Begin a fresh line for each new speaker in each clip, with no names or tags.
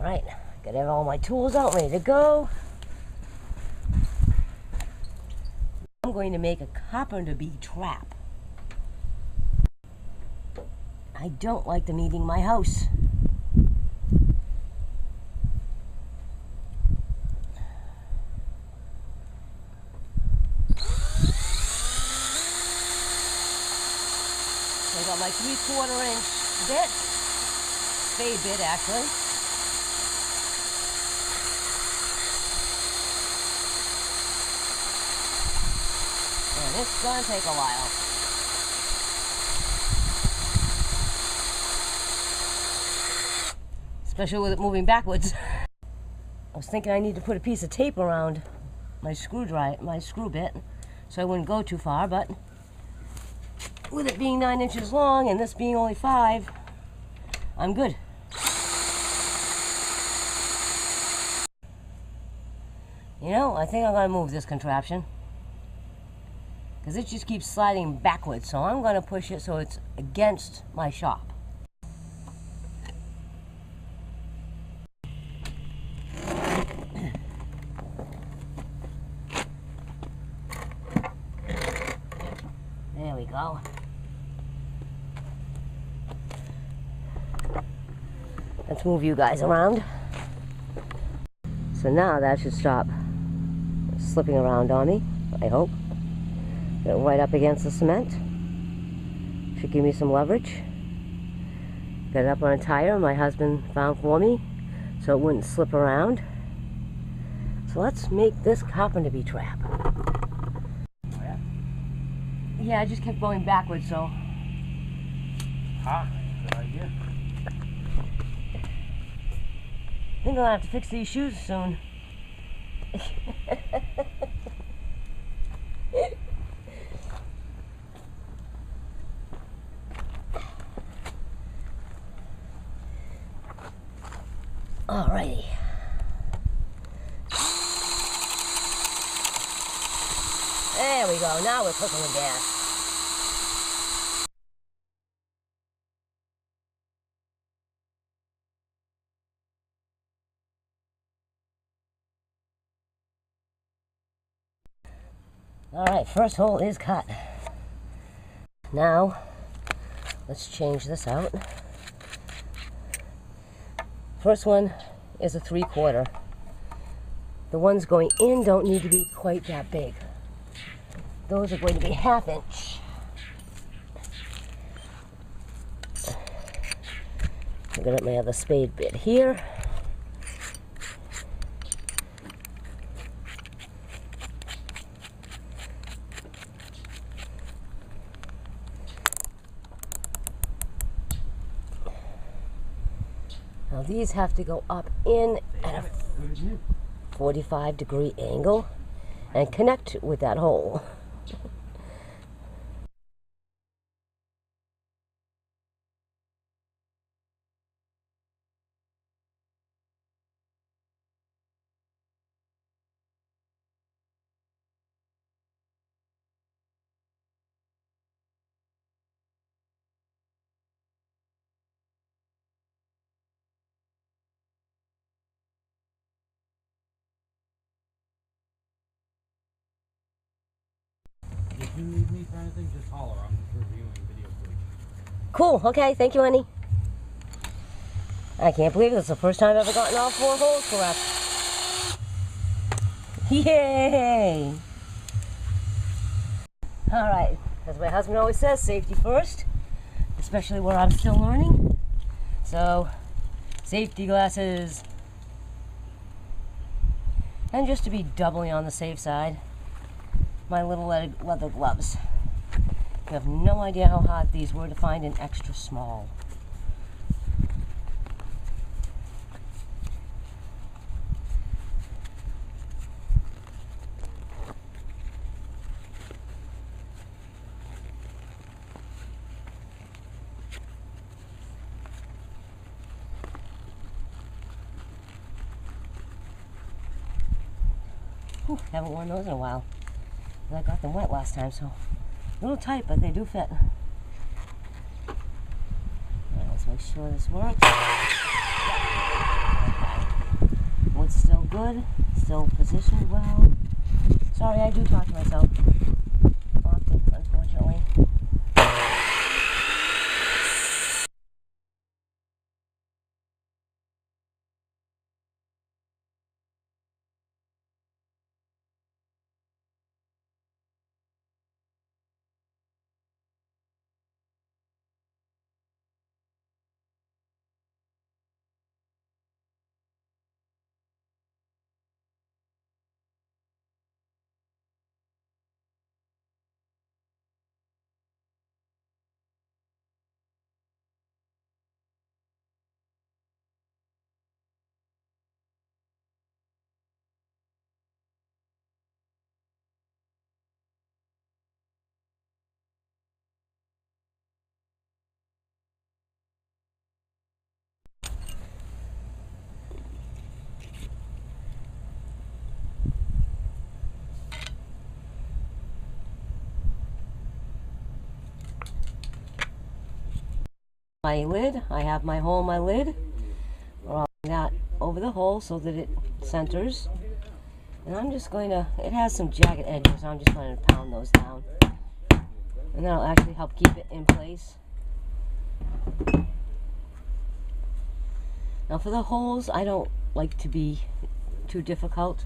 Alright, gotta have all my tools out, ready to go. I'm going to make a Carpenter Bee trap. I don't like them eating my house. I got my 3/4 inch bit, spade bit actually. And it's gonna take a while. Especially with it moving backwards. I was thinking I need to put a piece of tape around my screw bit so I wouldn't go too far, but with it being 9 inches long and this being only 5, I'm good. You know, I think I'm gonna move this contraption because it just keeps sliding backwards, so I'm gonna push it so it's against my shop. There we go. Let's move you guys around. So now that should stop slipping around on me, I hope. Get it right up against the cement. Should give me some leverage. Got it up on a tire my husband found for me so it wouldn't slip around. So let's make this Carpenter Bee trap. Yeah, I just kept going backwards, so.
Ah, good idea.
I think I'll have to fix these shoes soon. Alrighty. There we go. Now we're cooking with gas. Alright, first hole is cut. Now, let's change this out. First one is a 3/4. The ones going in don't need to be quite that big. Those are going to be 1/2 inch. I'm gonna get my other spade bit here. Now these have to go up in at a 45-degree angle and connect with that hole.
If you need me for anything, just holler. I'm just reviewing video footage.
Cool, okay, thank you, honey. I can't believe this is the first time I've ever gotten all 4 holes correct. Yay! Alright, as my husband always says, safety first, especially where I'm still learning. So, safety glasses. And just to be doubly on the safe side, my little leather gloves. You have no idea how hard these were to find in extra small. Whew, haven't worn those in a while. I got them wet last time, so a little tight, but they do fit. Let's make sure this works. It's still good, still positioned well. Sorry, I do talk to myself often, unfortunately. My lid, I have my hole in my lid. Rolling that over the hole so that it centers. And I'm just going to, it has some jagged edges, so I'm just going to pound those down. And that'll actually help keep it in place. Now for the holes, I don't like to be too difficult.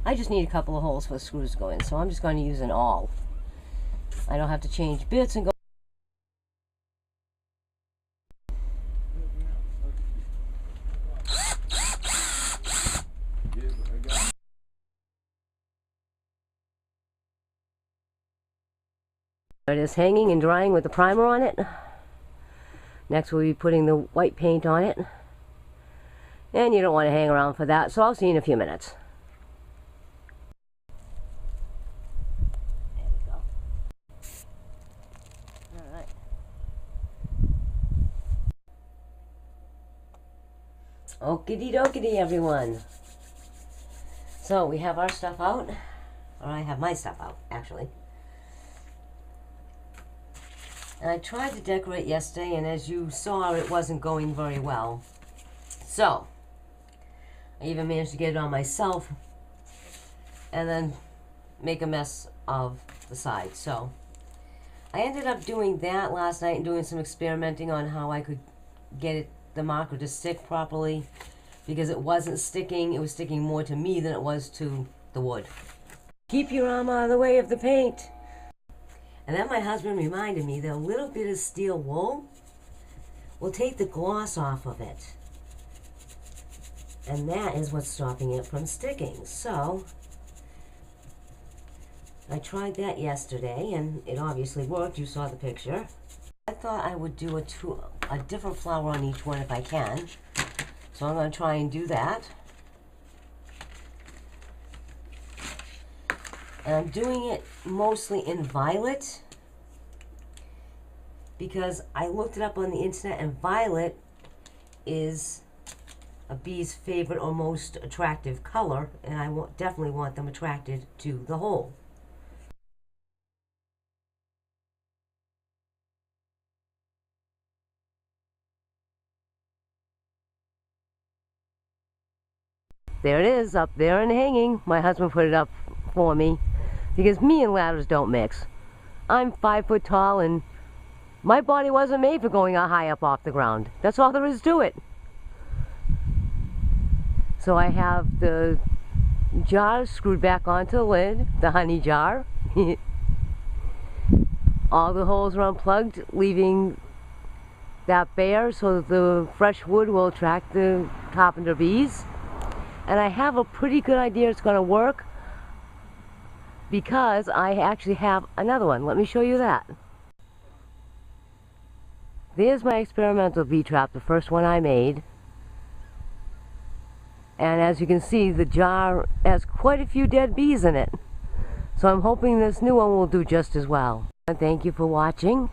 I just need a couple of holes for the screws to go in, so I'm just going to use an awl. I don't have to change bits and go. It is hanging and drying with the primer on it. Next we'll be putting the white paint on it. And you don't want to hang around for that, so I'll see you in a few minutes. There we go. Alright. Okie dokie everyone. So we have our stuff out. Or I have my stuff out, actually. And I tried to decorate yesterday, and as you saw, it wasn't going very well. So, I even managed to get it on myself, and then make a mess of the side. So, I ended up doing that last night and doing some experimenting on how I could get the marker to stick properly, because it wasn't sticking. It was sticking more to me than it was to the wood. Keep your arm out of the way of the paint. And then my husband reminded me that a little bit of steel wool will take the gloss off of it. And that is what's stopping it from sticking. So, I tried that yesterday, and it obviously worked. You saw the picture. I thought I would do a different flower on each one if I can. So I'm going to try and do that. And I'm doing it mostly in violet, because I looked it up on the internet, and violet is a bee's favorite or most attractive color, and I definitely want them attracted to the hole. There it is, up there and hanging. My husband put it up for me, because me and ladders don't mix. I'm 5 foot tall, and my body wasn't made for going high up off the ground. That's all there is to it. So I have the jar screwed back onto the lid, the honey jar. All the holes are unplugged, leaving that bare so that the fresh wood will attract the carpenter bees. And I have a pretty good idea it's going to work, because I actually have another one. Let me show you that. There's my experimental bee trap, the first one I made. And as you can see, the jar has quite a few dead bees in it. So I'm hoping this new one will do just as well. And thank you for watching.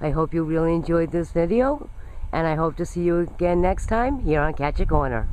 I hope you really enjoyed this video, and I hope to see you again next time here on Catch a Corner.